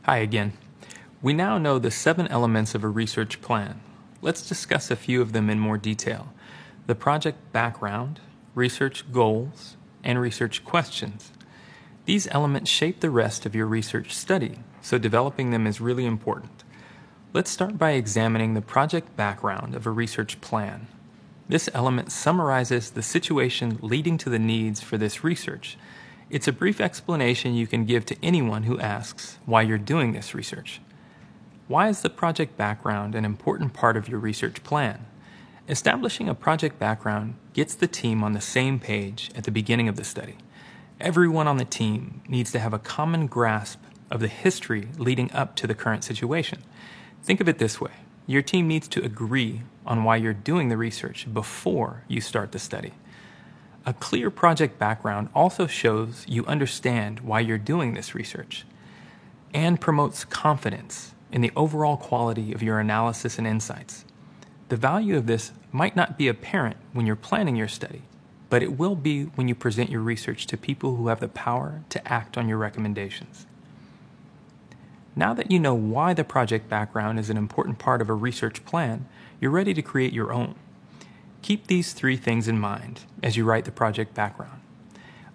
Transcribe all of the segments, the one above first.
Hi again. We now know the 7 elements of a research plan. Let's discuss a few of them in more detail. The project background, research goals, and research questions. These elements shape the rest of your research study, so developing them is really important. Let's start by examining the project background of a research plan. This element summarizes the situation leading to the needs for this research. It's a brief explanation you can give to anyone who asks why you're doing this research. Why is the project background an important part of your research plan? Establishing a project background gets the team on the same page at the beginning of the study. Everyone on the team needs to have a common grasp of the history leading up to the current situation. Think of it this way. Your team needs to agree on why you're doing the research before you start the study. A clear project background also shows you understand why you're doing this research and promotes confidence in the overall quality of your analysis and insights. The value of this might not be apparent when you're planning your study, but it will be when you present your research to people who have the power to act on your recommendations. Now that you know why the project background is an important part of a research plan, you're ready to create your own. Keep these 3 things in mind as you write the project background.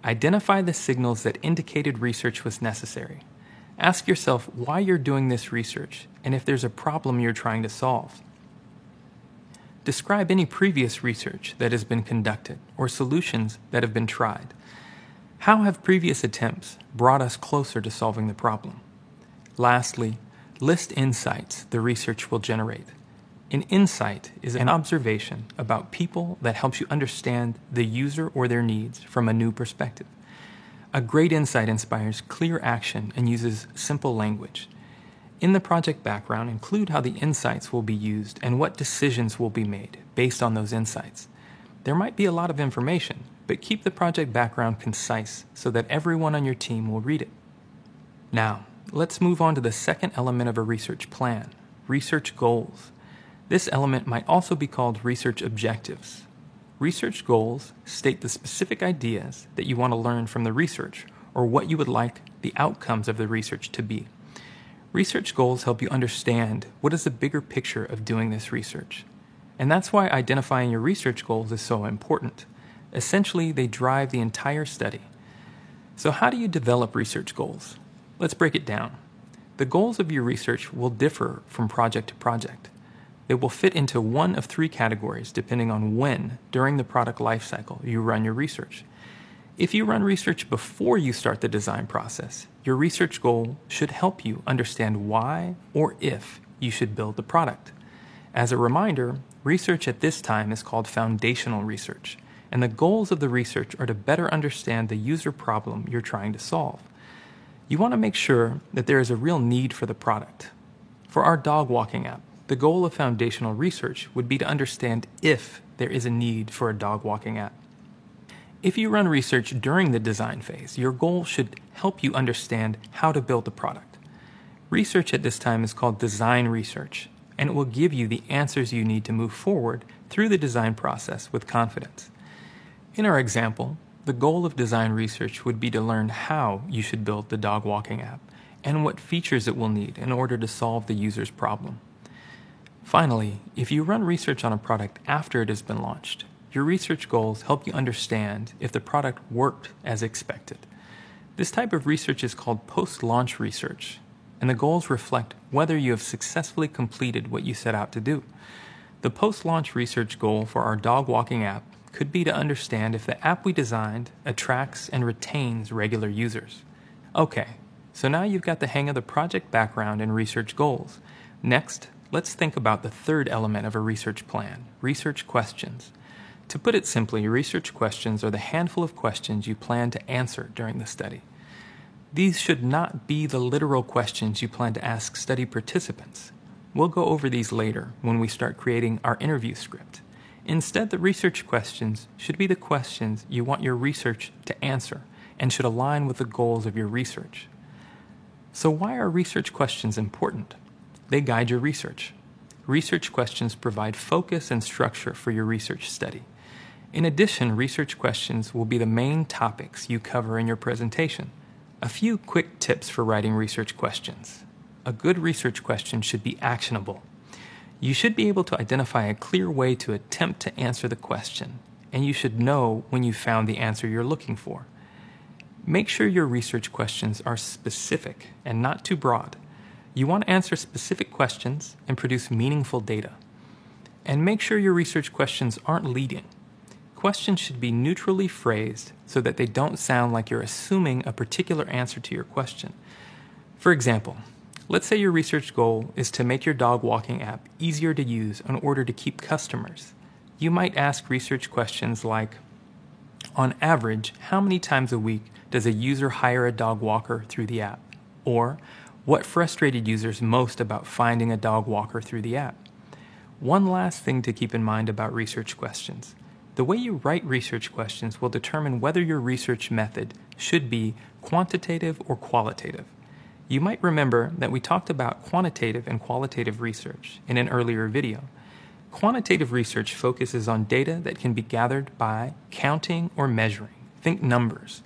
Identify the signals that indicated research was necessary. Ask yourself why you're doing this research and if there's a problem you're trying to solve. Describe any previous research that has been conducted or solutions that have been tried. How have previous attempts brought us closer to solving the problem? Lastly, list insights the research will generate. An insight is an observation about people that helps you understand the user or their needs from a new perspective. A great insight inspires clear action and uses simple language. In the project background, include how the insights will be used and what decisions will be made based on those insights. There might be a lot of information, but keep the project background concise so that everyone on your team will read it. Now, let's move on to the second element of a research plan, research goals. This element might also be called research objectives. Research goals state the specific ideas that you want to learn from the research or what you would like the outcomes of the research to be. Research goals help you understand what is the bigger picture of doing this research. And that's why identifying your research goals is so important. Essentially, they drive the entire study. So how do you develop research goals? Let's break it down. The goals of your research will differ from project to project. They will fit into one of 3 categories depending on when, during the product lifecycle, you run your research. If you run research before you start the design process, your research goal should help you understand why or if you should build the product. As a reminder, research at this time is called foundational research, and the goals of the research are to better understand the user problem you're trying to solve. You want to make sure that there is a real need for the product. For our dog walking app, the goal of foundational research would be to understand if there is a need for a dog walking app. If you run research during the design phase, your goal should help you understand how to build the product. Research at this time is called design research, and it will give you the answers you need to move forward through the design process with confidence. In our example, the goal of design research would be to learn how you should build the dog walking app and what features it will need in order to solve the user's problem. Finally, if you run research on a product after it has been launched, your research goals help you understand if the product worked as expected. This type of research is called post-launch research, and the goals reflect whether you have successfully completed what you set out to do. The post-launch research goal for our dog walking app could be to understand if the app we designed attracts and retains regular users. Okay, so now you've got the hang of the project background and research goals. Next, let's think about the third element of a research plan, research questions. To put it simply, research questions are the handful of questions you plan to answer during the study. These should not be the literal questions you plan to ask study participants. We'll go over these later when we start creating our interview script. Instead, the research questions should be the questions you want your research to answer and should align with the goals of your research. So why are research questions important? They guide your research. Research questions provide focus and structure for your research study. In addition, research questions will be the main topics you cover in your presentation. A few quick tips for writing research questions. a good research question should be actionable. You should be able to identify a clear way to attempt to answer the question, and you should know when you found the answer you're looking for. Make sure your research questions are specific and not too broad. You want to answer specific questions and produce meaningful data. And make sure your research questions aren't leading. Questions should be neutrally phrased so that they don't sound like you're assuming a particular answer to your question. For example, let's say your research goal is to make your dog walking app easier to use in order to keep customers. You might ask research questions like, on average, how many times a week does a user hire a dog walker through the app? Or, what frustrated users most about finding a dog walker through the app? One last thing to keep in mind about research questions. The way you write research questions will determine whether your research method should be quantitative or qualitative. You might remember that we talked about quantitative and qualitative research in an earlier video. Quantitative research focuses on data that can be gathered by counting or measuring. Think numbers.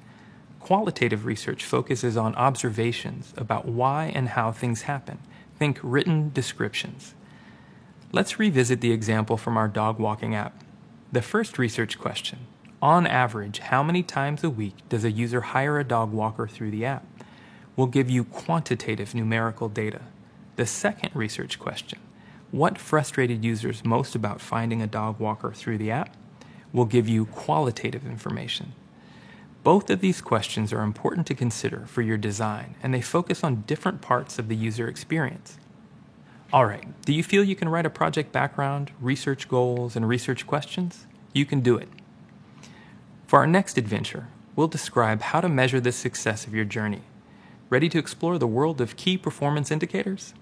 Qualitative research focuses on observations about why and how things happen. Think written descriptions. Let's revisit the example from our dog walking app. The first research question, on average, how many times a week does a user hire a dog walker through the app? Will give you quantitative numerical data. The second research question, what frustrated users most about finding a dog walker through the app? Will give you qualitative information. Both of these questions are important to consider for your design, and they focus on different parts of the user experience. All right, do you feel you can write a project background, research goals, and research questions? You can do it. For our next adventure, we'll describe how to measure the success of your journey. Ready to explore the world of key performance indicators?